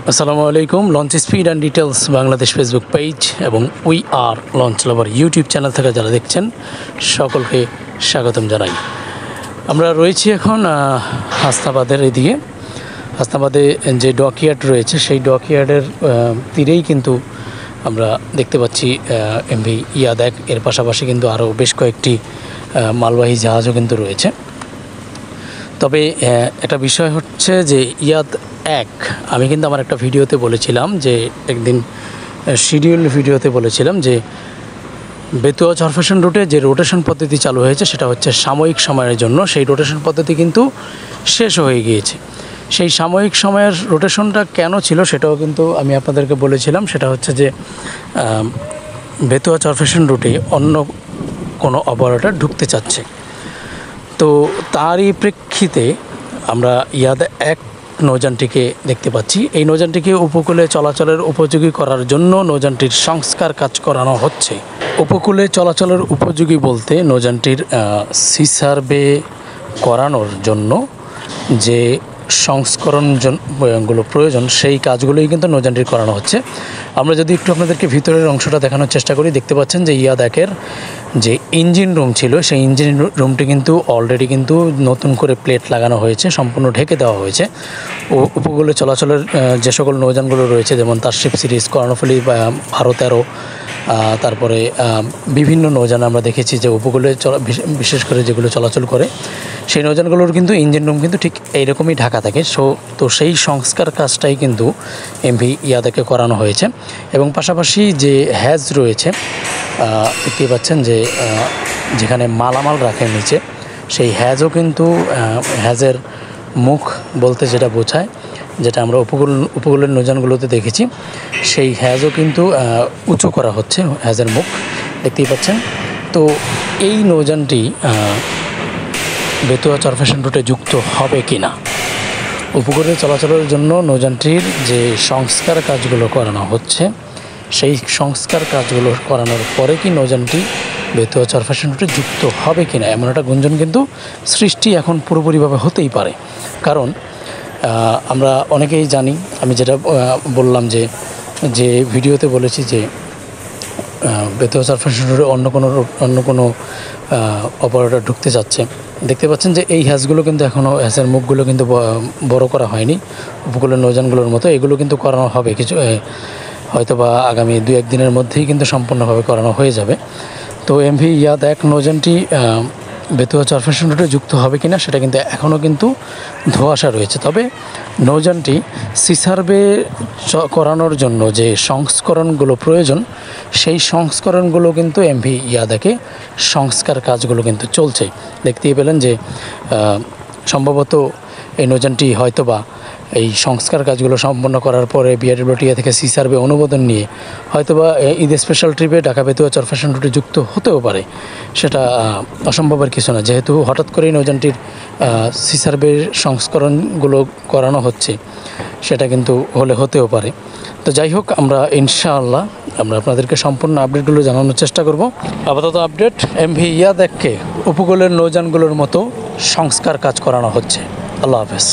আসসালামু আলাইকুম। Launch speed and details Bangladesh Facebook page এবং we are launch lover YouTube channel থেকে যারা দেখছেন সকলকে স্বাগতম জানাই। আমরা রয়েছি এখন হাসনাবাদের এদিকে। হাসনাবাদে যে ডকইয়ার্ড রয়েছে সেই ডকইয়ার্ডের তীরেই কিন্তু আমরা দেখতে পাচ্ছি এমভি ইয়াদ এক। এর পাশাপাশি কিন্তু আরও বেশ কয়েকটি মালবাহী জাহাজও কিন্তু রয়েছে। তবে একটা বিষয় হচ্ছে যে ইয়াদ এক, আমি কিন্তু আমার একটা ভিডিওতে বলেছিলাম যে একদিন শিডিউল ভিডিওতে বলেছিলাম যে বেতুয়া চরফ্যাশন রুটে যে রোটেশন পদ্ধতি চালু হয়েছে সেটা হচ্ছে সাময়িক সময়ের জন্য। সেই রোটেশন পদ্ধতি কিন্তু শেষ হয়ে গিয়েছে। সেই সাময়িক সময়ের রোটেশনটা কেন ছিল সেটাও কিন্তু আমি আপনাদেরকে বলেছিলাম। সেটা হচ্ছে যে বেতুয়া চরফ্যাশন রুটে অন্য কোনো অপারেটর ঢুকতে চাচ্ছে। তো তারই প্রেক্ষিতে আমরা ইয়াদ এক নৌযানটিকে দেখতে পাচ্ছি। এই নৌযানটিকে উপকূলে চলাচলের উপযোগী করার জন্য নৌযানটির সংস্কার কাজ করানো হচ্ছে। উপকূলে চলাচলের উপযোগী বলতে নৌযানটির সি সার্ভে করানোর জন্য যে সংস্করণগুলো প্রয়োজন সেই কাজগুলোই কিন্তু নৌযানটির করানো হচ্ছে। আমরা যদি একটু আপনাদেরকে ভিতরের অংশটা দেখানোর চেষ্টা করি, দেখতে পাচ্ছেন যে ইয়াদ একের যে ইঞ্জিন রুম ছিল সেই ইঞ্জিন রুমটি কিন্তু অলরেডি কিন্তু নতুন করে প্লেট লাগানো হয়েছে, সম্পূর্ণ ঢেকে দেওয়া হয়েছে। ও উপকূলে চলাচলের যে সকল নৌযানগুলো রয়েছে যেমন তারশিপ সিরিজ, কর্ণফুলী বা 12-13, তারপরে বিভিন্ন নৌযান আমরা দেখেছি যে উপকূলে বিশেষ করে যেগুলো চলাচল করে সেই নৌযানগুলোর কিন্তু ইঞ্জিন রুম কিন্তু ঠিক এইরকমই ঢাকা থাকে। তো সেই সংস্কার কাজটাই কিন্তু এমভি ইয়াদাকে করানো হয়েছে। এবং পাশাপাশি যে হ্যাজ রয়েছে দেখতে পাচ্ছেন যে যেখানে মালামাল রাখে নিচে সেই হ্যাজও কিন্তু হ্যাজের মুখ বলতে যেটা বোঝায়, যেটা আমরা উপকূলের নৌযানগুলোতে দেখেছি, সেই হ্যাজও কিন্তু উঁচু করা হচ্ছে, হ্যাজের মুখ দেখতেই পাচ্ছেন। তো এই নৌযানটি বেতুয়া চরফ্যাশন রুটে যুক্ত হবে কি না, উপকূলে চলাচলের জন্য নৌযানটির যে সংস্কার কাজগুলো করানো হচ্ছে সেই সংস্কার কাজগুলো করানোর পরে কি নৌযানটি বেতুয়া চরফ্যাশন রুটে যুক্ত হবে কি না, এমন একটা গুঞ্জন কিন্তু সৃষ্টি এখন পুরোপুরিভাবে হতেই পারে। কারণ আমরা অনেকেই জানি, আমি যেটা বললাম যে ভিডিওতে বলেছি যে বেতুয়া চরফ্যাশন রুটে অন্য কোনো অপারেটর ঢুকতে যাচ্ছে। দেখতে পাচ্ছেন যে এই হ্যাজগুলো কিন্তু এখনও হ্যাজের মুখগুলো কিন্তু বড় করা হয়নি উপকূলের নৌযানগুলোর মতো। এগুলো কিন্তু করানো হবে কিছু, হয়তো বা আগামী 2-1 দিনের মধ্যেই কিন্তু সম্পূর্ণভাবে করানো হয়ে যাবে। তো এমভি ইয়াদ এক নৌযানটি বেতুয়া চরফ্যাশন রুটে যুক্ত হবে কিনা সেটা কিন্তু এখনও কিন্তু ধোঁয়াশা রয়েছে। তবে নৌযানটি সি সার্ভে করানোর জন্য যে সংস্করণগুলো প্রয়োজন সেই সংস্করণগুলো কিন্তু এমভি ইয়াদাকে সংস্কার কাজগুলো কিন্তু চলছে। দেখতেই পেলেন যে সম্ভবত এই নৌযানটি হয়তোবা এই সংস্কার কাজগুলো সম্পন্ন করার পরে বিআরডব্লিউটিএ থেকে সি সার্ভে অনুমোদন নিয়ে হয়তোবা ঈদ স্পেশাল ট্রিপে ঢাকা বেতুয়া চরফ্যাশন রুটে যুক্ত হতেও পারে। সেটা অসম্ভবের কিছু না, যেহেতু হঠাৎ করেই নৌযানটির সি সার্ভের সংস্করণগুলো করানো হচ্ছে, সেটা কিন্তু হতেও পারে। তো যাই হোক, আমরা ইনশাআল্লাহ আমরা আপনাদেরকে সম্পূর্ণ আপডেটগুলো জানানোর চেষ্টা করব। আপাতত আপডেট, এমভি ইয়াদ এককে উপকূলের নৌযানগুলোর মতো সংস্কার কাজ করানো হচ্ছে। আল্লাহ হাফেজ।